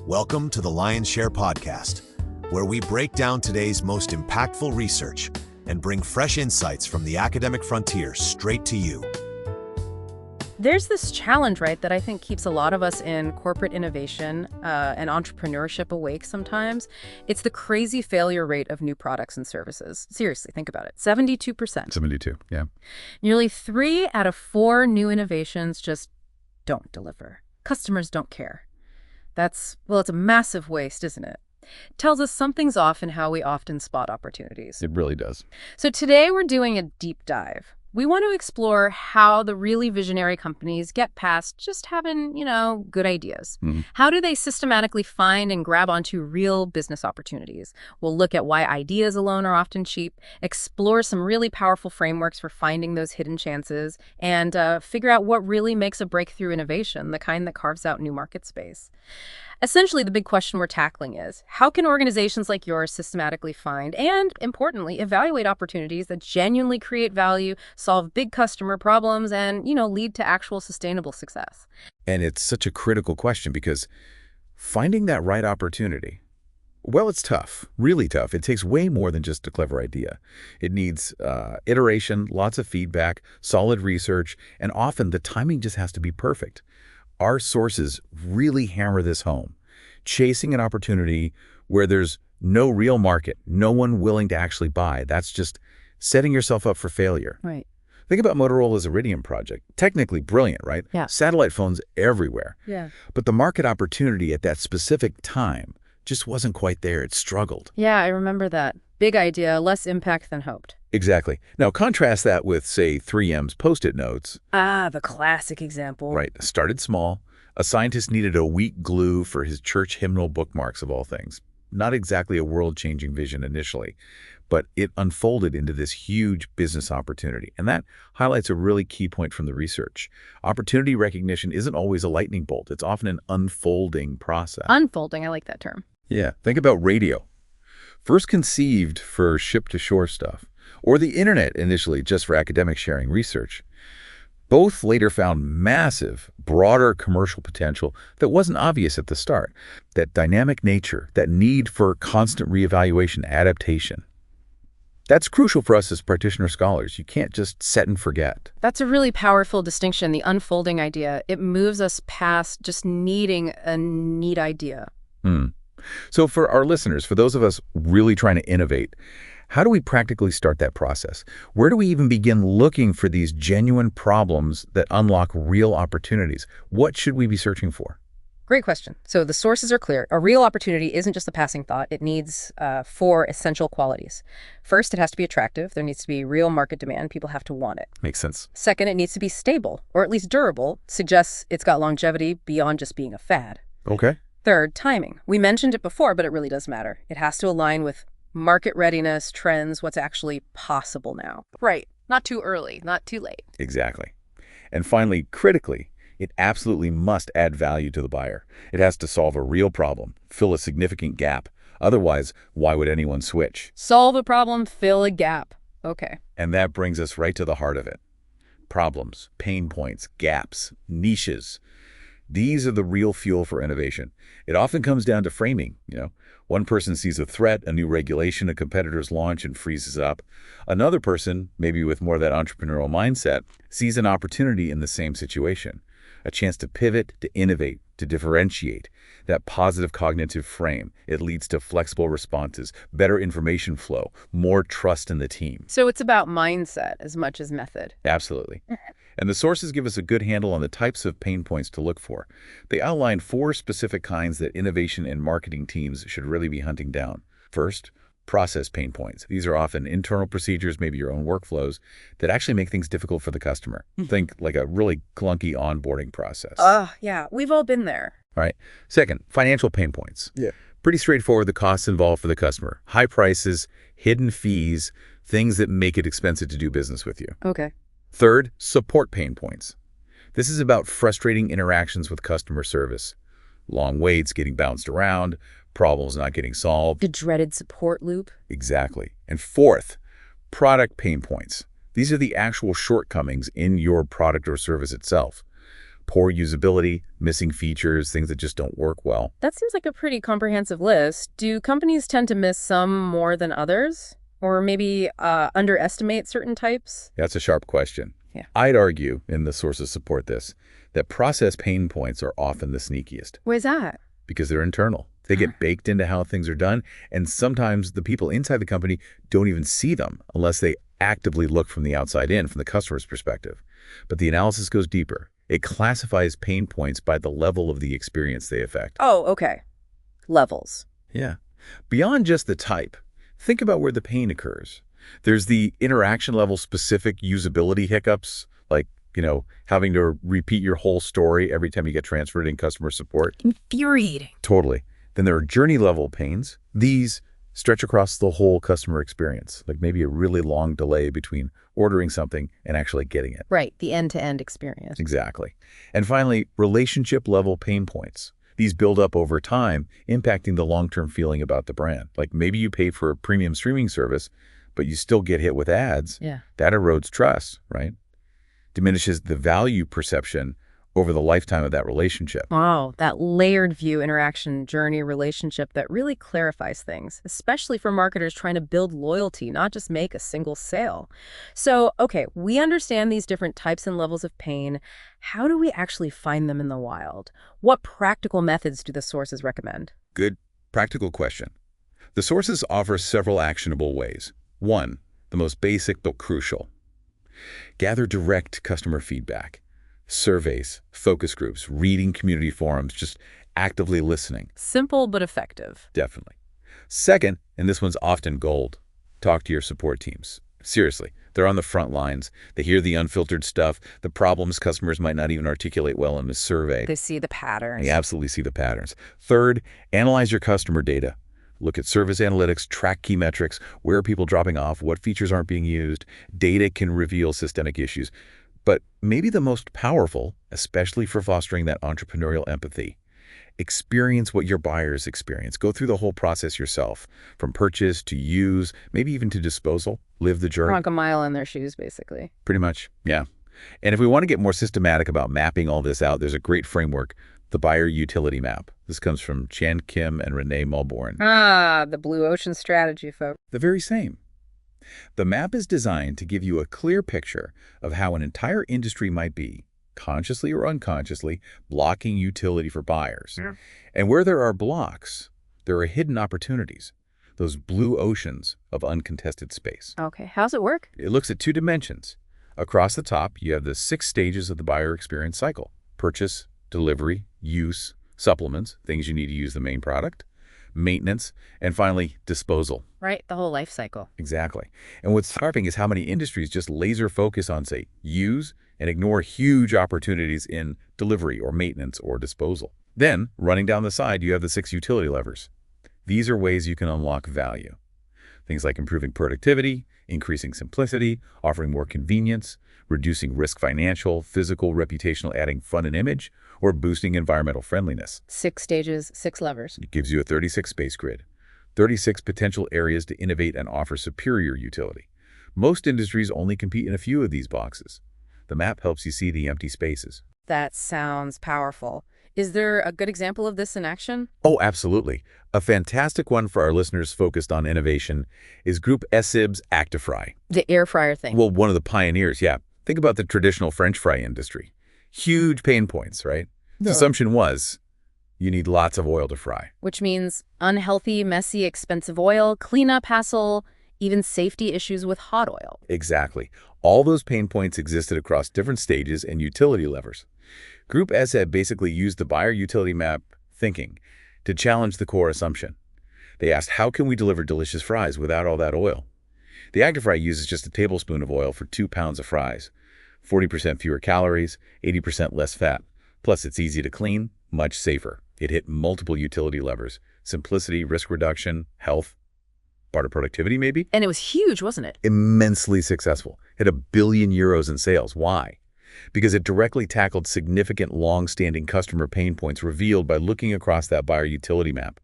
Welcome to the Lion's Share podcast, where we break down today's most impactful research and bring fresh insights from the academic frontier straight to you. There's this challenge, right, that I think keeps a lot of us in corporate innovation and entrepreneurship awake sometimes. It's the crazy failure rate of new products and services. Seriously, think about it. 72%. 72, yeah. Nearly 3 out of 4 new innovations just don't deliver. Customers don't care. It's a massive waste, isn't it? Tells us something's off in how we often spot opportunities. It really does. So today we're doing a deep dive. We want to explore how the really visionary companies get past just having, good ideas. How do they systematically find and grab onto real business opportunities? We'll look at why ideas alone are often cheap, explore some really powerful frameworks for finding those hidden chances, and figure out what really makes a breakthrough innovation, the kind that carves out new market space. Essentially, the big question we're tackling is, how can organizations like yours systematically find and, importantly, evaluate opportunities that genuinely create value, solve big customer problems, and, lead to actual sustainable success? And it's such a critical question because finding that right opportunity, well, it's tough, really tough. It takes way more than just a clever idea. It needs iteration, lots of feedback, solid research, and often the timing just has to be perfect. Our sources really hammer this home. Chasing an opportunity where there's no real market, no one willing to actually buy, that's just setting yourself up for failure. Right. Think about Motorola's Iridium project. Technically brilliant, right? Yeah. Satellite phones everywhere. Yeah. But the market opportunity at that specific time just wasn't quite there. It struggled. Yeah, I remember that. Big idea, less impact than hoped. Exactly. Now, contrast that with, say, 3M's Post-it notes. Ah, the classic example. Right. Started small. A scientist needed a weak glue for his church hymnal bookmarks, of all things. Not exactly a world-changing vision initially, but it unfolded into this huge business opportunity. And that highlights a really key point from the research. Opportunity recognition isn't always a lightning bolt. It's often an unfolding process. Unfolding, I like that term. Yeah. Think about radio. First conceived for ship-to-shore stuff, or the internet initially just for academic sharing research. Both later found massive, broader commercial potential that wasn't obvious at the start. That dynamic nature, that need for constant reevaluation, adaptation. That's crucial for us as practitioner scholars. You can't just set and forget. That's a really powerful distinction, the unfolding idea. It moves us past just needing a neat idea. So for our listeners, for those of us really trying to innovate, how do we practically start that process? Where do we even begin looking for these genuine problems that unlock real opportunities? What should we be searching for? Great question. So the sources are clear. A real opportunity isn't just a passing thought. It needs 4 essential qualities. First, it has to be attractive. There needs to be real market demand. People have to want it. Makes sense. Second, it needs to be stable, or at least durable. Suggests it's got longevity beyond just being a fad. Okay. Third, timing. We mentioned it before, but it really does matter. It has to align with market readiness, trends, what's actually possible now. Right. Not too early, not too late. Exactly. And finally, critically, it absolutely must add value to the buyer. It has to solve a real problem, fill a significant gap. Otherwise, why would anyone switch? Solve a problem, fill a gap. Okay. And that brings us right to the heart of it. Problems, pain points, gaps, niches. These are the real fuel for innovation. It often comes down to framing. One person sees a threat, a new regulation, a competitor's launch, and freezes up. Another person, maybe with more of that entrepreneurial mindset, sees an opportunity in the same situation, a chance to pivot, to innovate, to differentiate. That positive cognitive frame, it leads to flexible responses, better information flow, more trust in the team. So it's about mindset as much as method. Absolutely. And the sources give us a good handle on the types of pain points to look for. They outline 4 specific kinds that innovation and marketing teams should really be hunting down. First, process pain points. These are often internal procedures, maybe your own workflows, that actually make things difficult for the customer. Think like a really clunky onboarding process. Yeah, we've all been there. All right. Second, financial pain points. Yeah. Pretty straightforward, the costs involved for the customer. High prices, hidden fees, things that make it expensive to do business with you. Okay. Third, support pain points. This is about frustrating interactions with customer service. Long waits, getting bounced around, problems not getting solved. The dreaded support loop. Exactly. And fourth, product pain points. These are the actual shortcomings in your product or service itself. Poor usability, missing features, things that just don't work well. That seems like a pretty comprehensive list. Do companies tend to miss some more than others? Or maybe underestimate certain types? That's a sharp question. Yeah. I'd argue, and the sources support this, that process pain points are often the sneakiest. Where's that? Because they're internal. They get baked into how things are done, and sometimes the people inside the company don't even see them unless they actively look from the outside in, from the customer's perspective. But the analysis goes deeper. It classifies pain points by the level of the experience they affect. Oh, okay. Levels. Yeah. Beyond just the type, think about where the pain occurs. There's the interaction level specific usability hiccups, like, having to repeat your whole story every time you get transferred in customer support. Infuriating. Totally. Then there are journey level pains. These stretch across the whole customer experience, like maybe a really long delay between ordering something and actually getting it. Right, the end-to-end experience. Exactly. And finally, relationship level pain points. These build up over time, impacting the long-term feeling about the brand. Like maybe you pay for a premium streaming service, but you still get hit with ads. Yeah. That erodes trust, right? Diminishes the value perception over the lifetime of that relationship. Wow, that layered view, interaction, journey, relationship that really clarifies things, especially for marketers trying to build loyalty, not just make a single sale. So, okay, we understand these different types and levels of pain. How do we actually find them in the wild? What practical methods do the sources recommend? Good, practical question. The sources offer several actionable ways. One, the most basic but crucial. Gather direct customer feedback. Surveys, focus groups, reading community forums, just actively listening. Simple but effective. Definitely. Second, and this one's often gold, talk to your support teams. Seriously, they're on the front lines. They hear the unfiltered stuff, the problems customers might not even articulate well in a survey. They see the patterns. They absolutely see the patterns. Third, analyze your customer data. Look at service analytics, track key metrics, where are people dropping off, what features aren't being used. Data can reveal systemic issues. But maybe the most powerful, especially for fostering that entrepreneurial empathy, experience what your buyers experience. Go through the whole process yourself, from purchase to use, maybe even to disposal. Live the journey. Walk a mile in their shoes, basically. Pretty much, yeah. And if we want to get more systematic about mapping all this out, there's a great framework, the Buyer Utility Map. This comes from Chan Kim and Renee Mulborn. Ah, the blue ocean strategy, folks. The very same. The map is designed to give you a clear picture of how an entire industry might be, consciously or unconsciously, blocking utility for buyers. Yeah. And where there are blocks, there are hidden opportunities, those blue oceans of uncontested space. Okay, how's it work? It looks at 2 dimensions. Across the top, you have the 6 stages of the buyer experience cycle: purchase, delivery, use, supplements, things you need to use the main product, maintenance, and finally, disposal. Right, the whole life cycle. Exactly. And what's startling is how many industries just laser focus on, say, use and ignore huge opportunities in delivery or maintenance or disposal. Then, running down the side, you have the 6 utility levers. These are ways you can unlock value. Things like improving productivity, increasing simplicity, offering more convenience, reducing risk financial, physical, reputational, adding fun and image, or boosting environmental friendliness. 6 stages, 6 levers. It gives you a 36 space grid, 36 potential areas to innovate and offer superior utility. Most industries only compete in a few of these boxes. The map helps you see the empty spaces. That sounds powerful. Is there a good example of this in action? Oh, absolutely. A fantastic one for our listeners focused on innovation is Group SIB's Actifry. The air fryer thing. Well, one of the pioneers, yeah. Think about the traditional French fry industry. Huge pain points, right? The assumption was you need lots of oil to fry. Which means unhealthy, messy, expensive oil, cleanup hassle, even safety issues with hot oil. Exactly. All those pain points existed across different stages and utility levers. Group SIB basically used the buyer utility map thinking to challenge the core assumption. They asked, how can we deliver delicious fries without all that oil? The Actifry uses just a tablespoon of oil for 2 pounds of fries, 40% fewer calories, 80% less fat. Plus, it's easy to clean, much safer. It hit multiple utility levers: simplicity, risk reduction, health, part of productivity maybe. And it was huge, wasn't it? Immensely successful. Hit €1 billion in sales. Why? Because it directly tackled significant long-standing customer pain points revealed by looking across that buyer utility map.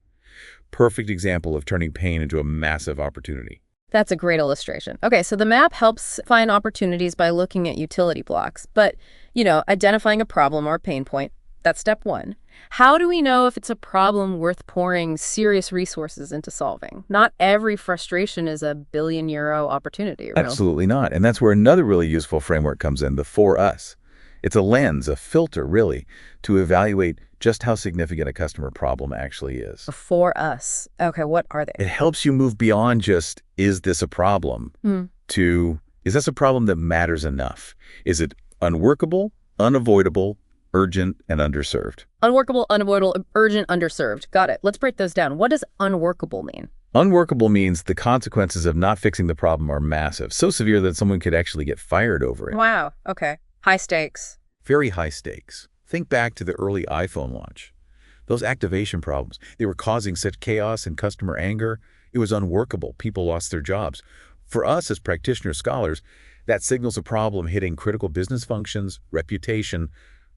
Perfect example of turning pain into a massive opportunity. That's a great illustration. Okay, so the map helps find opportunities by looking at utility blocks. But, identifying a problem or a pain point, that's step one. How do we know if it's a problem worth pouring serious resources into solving? Not every frustration is a billion-euro opportunity, right? Absolutely not. And that's where another really useful framework comes in, the for us. It's a lens, a filter, really, to evaluate just how significant a customer problem actually is. For us. Okay, what are they? It helps you move beyond just, is this a problem, to, is this a problem that matters enough? Is it unworkable, unavoidable, urgent, and underserved? Unworkable, unavoidable, urgent, underserved. Got it. Let's break those down. What does unworkable mean? Unworkable means the consequences of not fixing the problem are massive, so severe that someone could actually get fired over it. Wow. Okay. High stakes. Very high stakes. Think back to the early iPhone launch. Those activation problems, they were causing such chaos and customer anger. It was unworkable. People lost their jobs. For us as practitioner scholars, that signals a problem hitting critical business functions, reputation,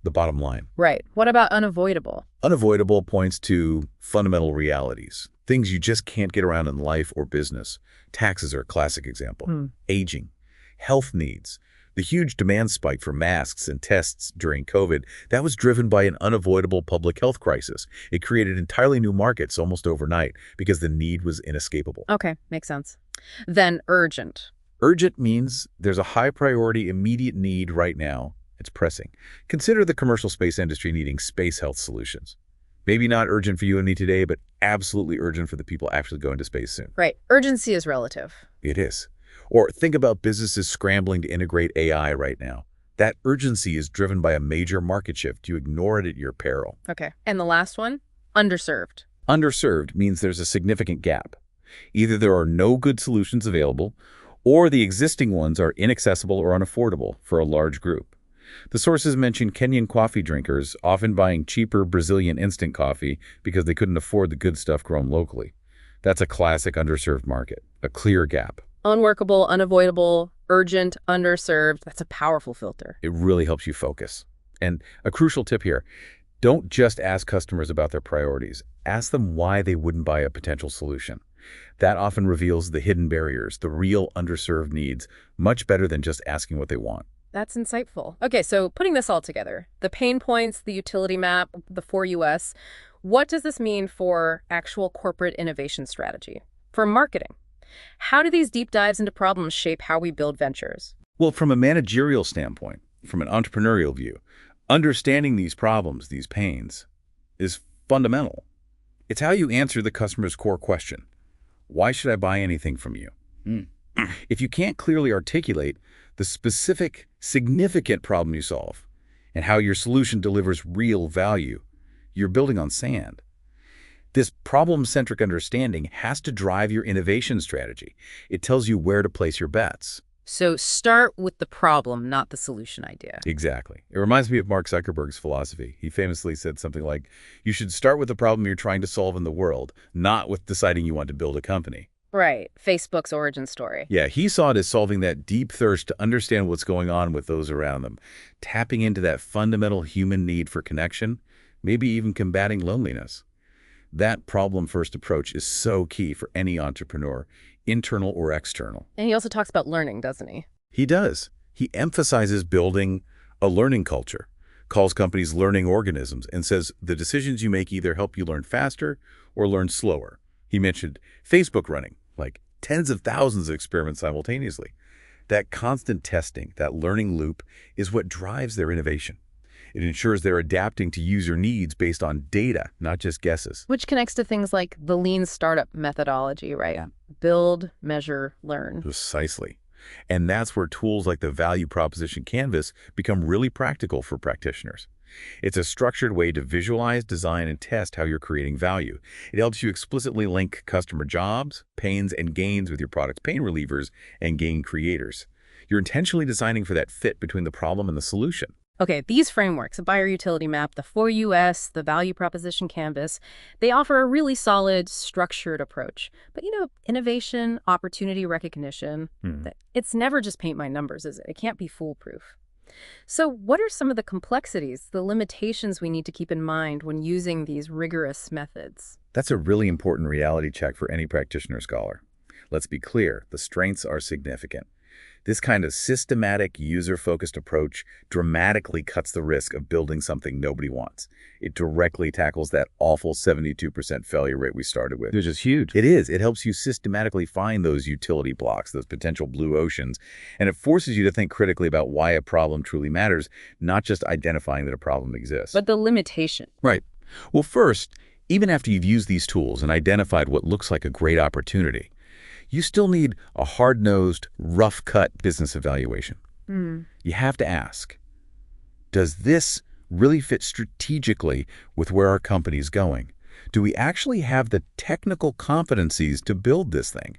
the bottom line. Right. What about unavoidable? Unavoidable points to fundamental realities, things you just can't get around in life or business. Taxes are a classic example. Aging, health needs. The huge demand spike for masks and tests during COVID, that was driven by an unavoidable public health crisis. It created entirely new markets almost overnight because the need was inescapable. Okay, makes sense. Then urgent. Urgent means there's a high priority, immediate need right now. It's pressing. Consider the commercial space industry needing space health solutions. Maybe not urgent for you and me today, but absolutely urgent for the people actually going to space soon. Right. Urgency is relative. It is. Or think about businesses scrambling to integrate AI right now. That urgency is driven by a major market shift. You ignore it at your peril. Okay. And the last one? Underserved. Underserved means there's a significant gap. Either there are no good solutions available, or the existing ones are inaccessible or unaffordable for a large group. The sources mention Kenyan coffee drinkers often buying cheaper Brazilian instant coffee because they couldn't afford the good stuff grown locally. That's a classic underserved market, a clear gap. Unworkable, unavoidable, urgent, underserved. That's a powerful filter. It really helps you focus. And a crucial tip here, don't just ask customers about their priorities. Ask them why they wouldn't buy a potential solution. That often reveals the hidden barriers, the real underserved needs, much better than just asking what they want. That's insightful. Okay, so putting this all together, the pain points, the utility map, the 4US, what does this mean for actual corporate innovation strategy? For marketing? How do these deep dives into problems shape how we build ventures? Well, from a managerial standpoint, from an entrepreneurial view, understanding these problems, these pains, is fundamental. It's how you answer the customer's core question. Why should I buy anything from you? If you can't clearly articulate the specific, significant problem you solve and how your solution delivers real value, you're building on sand. This problem-centric understanding has to drive your innovation strategy. It tells you where to place your bets. So start with the problem, not the solution idea. Exactly. It reminds me of Mark Zuckerberg's philosophy. He famously said something like, you should start with the problem you're trying to solve in the world, not with deciding you want to build a company. Right. Facebook's origin story. Yeah, he saw it as solving that deep thirst to understand what's going on with those around them, tapping into that fundamental human need for connection, maybe even combating loneliness. That problem-first approach is so key for any entrepreneur, internal or external. And he also talks about learning, doesn't he? He does. He emphasizes building a learning culture, calls companies learning organisms, and says the decisions you make either help you learn faster or learn slower. He mentioned Facebook running, like tens of thousands of experiments simultaneously. That constant testing, that learning loop, is what drives their innovation. It ensures they're adapting to user needs based on data, not just guesses. Which connects to things like the lean startup methodology, right? Yeah. Build, measure, learn. Precisely. And that's where tools like the value proposition canvas become really practical for practitioners. It's a structured way to visualize, design, and test how you're creating value. It helps you explicitly link customer jobs, pains, and gains with your product's pain relievers and gain creators. You're intentionally designing for that fit between the problem and the solution. Okay, these frameworks, a buyer utility map, the 4US, the value proposition canvas, they offer a really solid, structured approach. But, innovation, opportunity recognition, it's never just paint by numbers, is it? It can't be foolproof. So what are some of the complexities, the limitations we need to keep in mind when using these rigorous methods? That's a really important reality check for any practitioner scholar. Let's be clear, the strengths are significant. This kind of systematic, user-focused approach dramatically cuts the risk of building something nobody wants. It directly tackles that awful 72% failure rate we started with. Which is huge. It is. It helps you systematically find those utility blocks, those potential blue oceans, and it forces you to think critically about why a problem truly matters, not just identifying that a problem exists. But the limitation. Right. Well, first, even after you've used these tools and identified what looks like a great opportunity, you still need a hard-nosed, rough-cut business evaluation. You have to ask, does this really fit strategically with where our company is going? Do we actually have the technical competencies to build this thing?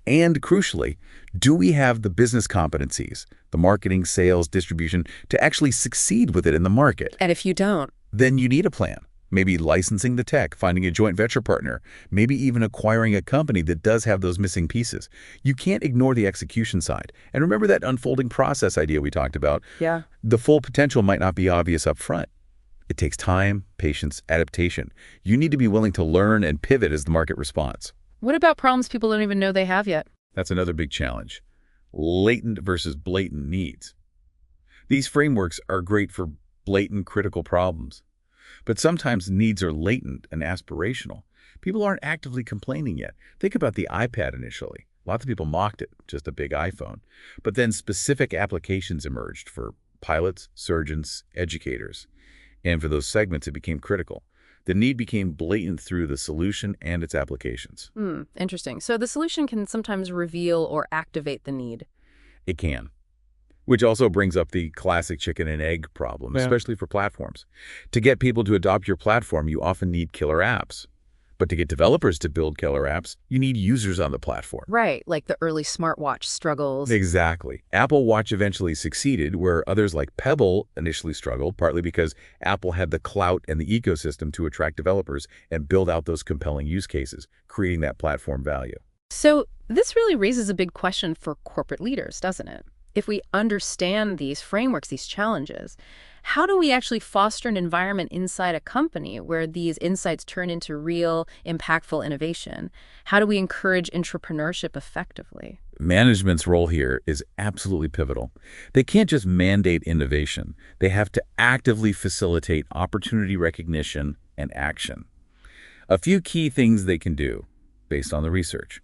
And crucially, do we have the business competencies, the marketing, sales, distribution, to actually succeed with it in the market? And if you don't, Then you need a plan. Maybe licensing the tech, finding a joint venture partner, maybe even acquiring a company that does have those missing pieces. You can't ignore the execution side. And remember that unfolding process idea we talked about? yeah. The full potential might not be obvious up front. It takes time, patience, adaptation. You need to be willing to learn and pivot as the market responds. What about problems people don't even know they have yet? That's another big challenge. Latent versus blatant needs. These frameworks are great for blatant critical problems. But sometimes needs are latent and aspirational. People aren't actively complaining yet. Think about the iPad initially. Lots of people mocked it, just a big iPhone. But then specific applications emerged for pilots, surgeons, educators. And for those segments, it became critical. The need became blatant through the solution and its applications. Interesting. So the solution can sometimes reveal or activate the need. It can. Which also brings up the classic chicken and egg problem, especially for platforms. To get people to adopt your platform, you often need killer apps. But to get developers to build killer apps, you need users on the platform. Right, like the early smartwatch struggles. Exactly. Apple Watch eventually succeeded, where others like Pebble initially struggled, partly because Apple had the clout and the ecosystem to attract developers and build out those compelling use cases, creating that platform value. So this really raises a big question for corporate leaders, doesn't it? If we understand these frameworks, these challenges, how do we actually foster an environment inside a company where these insights turn into real, impactful innovation? How do we encourage entrepreneurship effectively? Management's role here is absolutely pivotal. They can't just mandate innovation. They have to actively facilitate opportunity recognition and action. A few key things they can do, based on the research.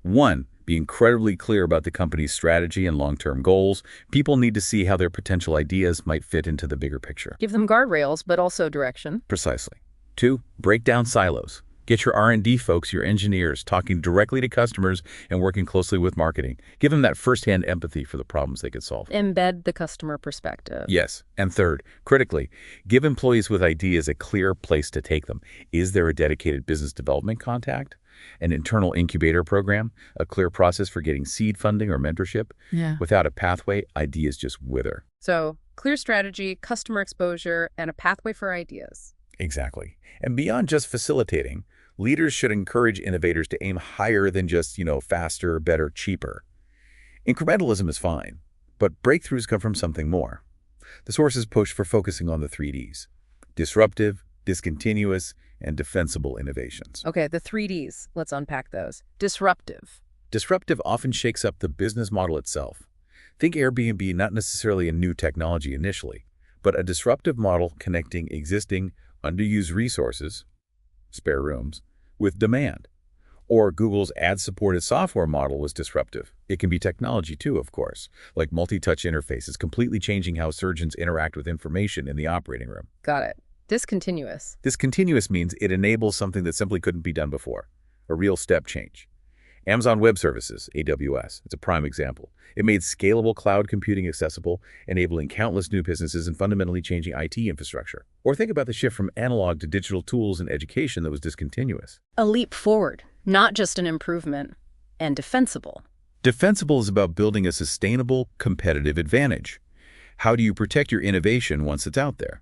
1, be incredibly clear about the company's strategy and long-term goals. People need to see how their potential ideas might fit into the bigger picture. Give them guardrails, but also direction. Precisely. 2, break down silos. Get your R&D folks, your engineers, talking directly to customers and working closely with marketing. Give them that firsthand empathy for the problems they could solve. Embed the customer perspective. Yes. And 3rd, critically, give employees with ideas a clear place to take them. Is there a dedicated business development contact? An internal incubator program? A clear process for getting seed funding or mentorship? Yeah. Without a pathway, ideas just wither. So, clear strategy, customer exposure, and a pathway for ideas. Exactly. And beyond just facilitating, leaders should encourage innovators to aim higher than just, faster, better, cheaper. Incrementalism is fine, but breakthroughs come from something more. The sources push for focusing on the 3 Ds: disruptive, discontinuous, and defensible innovations. Okay, the 3 Ds. Let's unpack those. Disruptive. Disruptive often shakes up the business model itself. Think Airbnb, not necessarily a new technology initially, but a disruptive model connecting existing, underused resources, spare rooms, with demand. Or Google's ad-supported software model was disruptive. It can be technology too, of course, like multi-touch interfaces, completely changing how surgeons interact with information in the operating room. Got it. Discontinuous. Discontinuous means it enables something that simply couldn't be done before, a real step change. Amazon Web Services, AWS, it's a prime example. It made scalable cloud computing accessible, enabling countless new businesses and fundamentally changing IT infrastructure. Or think about the shift from analog to digital tools in education that was discontinuous. A leap forward, not just an improvement. And defensible. Defensible is about building a sustainable, competitive advantage. How do you protect your innovation once it's out there?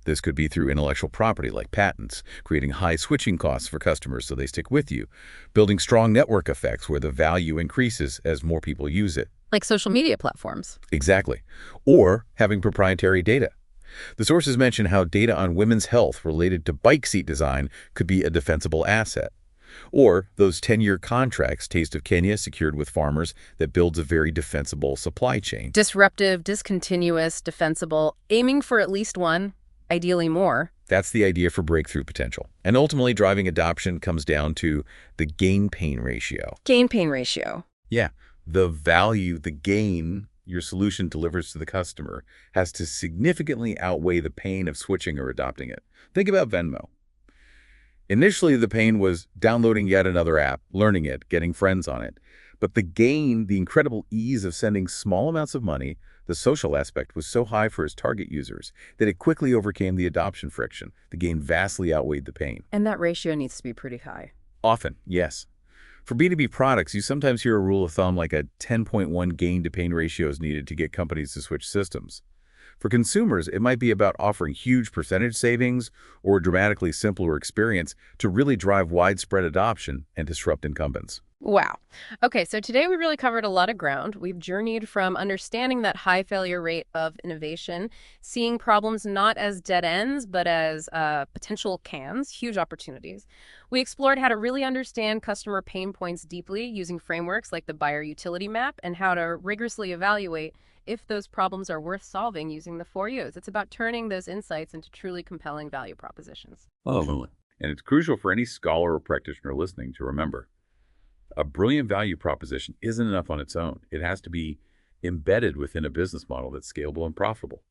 This could be through intellectual property like patents, creating high switching costs for customers so they stick with you, building strong network effects where the value increases as more people use it. Like social media platforms. Exactly. Or having proprietary data. The sources mention how data on women's health related to bike seat design could be a defensible asset. Or those 10-year contracts Taste of Kenya secured with farmers that builds a very defensible supply chain. Disruptive, discontinuous, defensible, aiming for at least one, ideally more. That's the idea for breakthrough potential. And ultimately, driving adoption comes down to the gain-pain ratio. Gain-pain ratio. Yeah, the value, the gain your solution delivers to the customer has to significantly outweigh the pain of switching or adopting it. Think about Venmo. Initially, the pain was downloading yet another app, learning it, getting friends on it. But the gain, the incredible ease of sending small amounts of money, the social aspect was so high for its target users that it quickly overcame the adoption friction. The gain vastly outweighed the pain. And that ratio needs to be pretty high. Often, yes. For B2B products, you sometimes hear a rule of thumb like a 10.1 gain-to-pain ratio is needed to get companies to switch systems. For consumers, it might be about offering huge percentage savings or a dramatically simpler experience to really drive widespread adoption and disrupt incumbents. Wow. Okay, so today we really covered a lot of ground. We've journeyed from understanding that high failure rate of innovation, seeing problems not as dead ends, but as potential cans, huge opportunities. We explored how to really understand customer pain points deeply using frameworks like the buyer utility map and how to rigorously evaluate if those problems are worth solving using the 4 U's. It's about turning those insights into truly compelling value propositions. Oh, and it's crucial for any scholar or practitioner listening to remember. A brilliant value proposition isn't enough on its own. It has to be embedded within a business model that's scalable and profitable.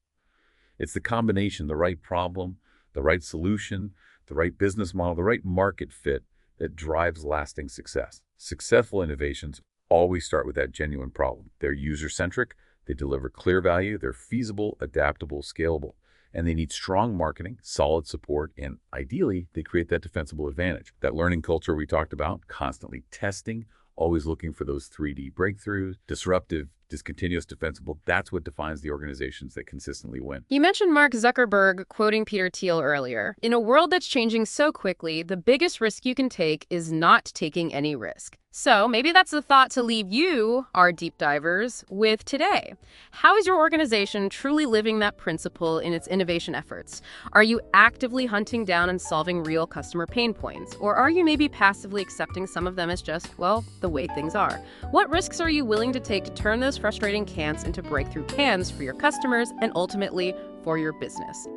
It's the combination, the right problem, the right solution, the right business model, the right market fit that drives lasting success. Successful innovations always start with that genuine problem. They're user-centric, they deliver clear value, they're feasible, adaptable, scalable. And they need strong marketing, solid support, and ideally, they create that defensible advantage. That learning culture we talked about, constantly testing, always looking for those 3D breakthroughs, disruptive, discontinuous, defensible, that's what defines the organizations that consistently win. You mentioned Mark Zuckerberg quoting Peter Thiel earlier. In a world that's changing so quickly, the biggest risk you can take is not taking any risk. So maybe that's the thought to leave you, our deep divers, with today. How is your organization truly living that principle in its innovation efforts? Are you actively hunting down and solving real customer pain points? Or are you maybe passively accepting some of them as just, well, the way things are? What risks are you willing to take to turn those frustrating cans into breakthrough cans for your customers and ultimately for your business?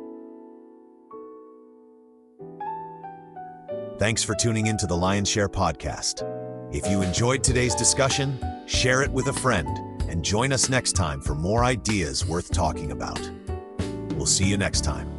Thanks for tuning into the Lion's Share podcast. If you enjoyed today's discussion, share it with a friend and join us next time for more ideas worth talking about. We'll see you next time.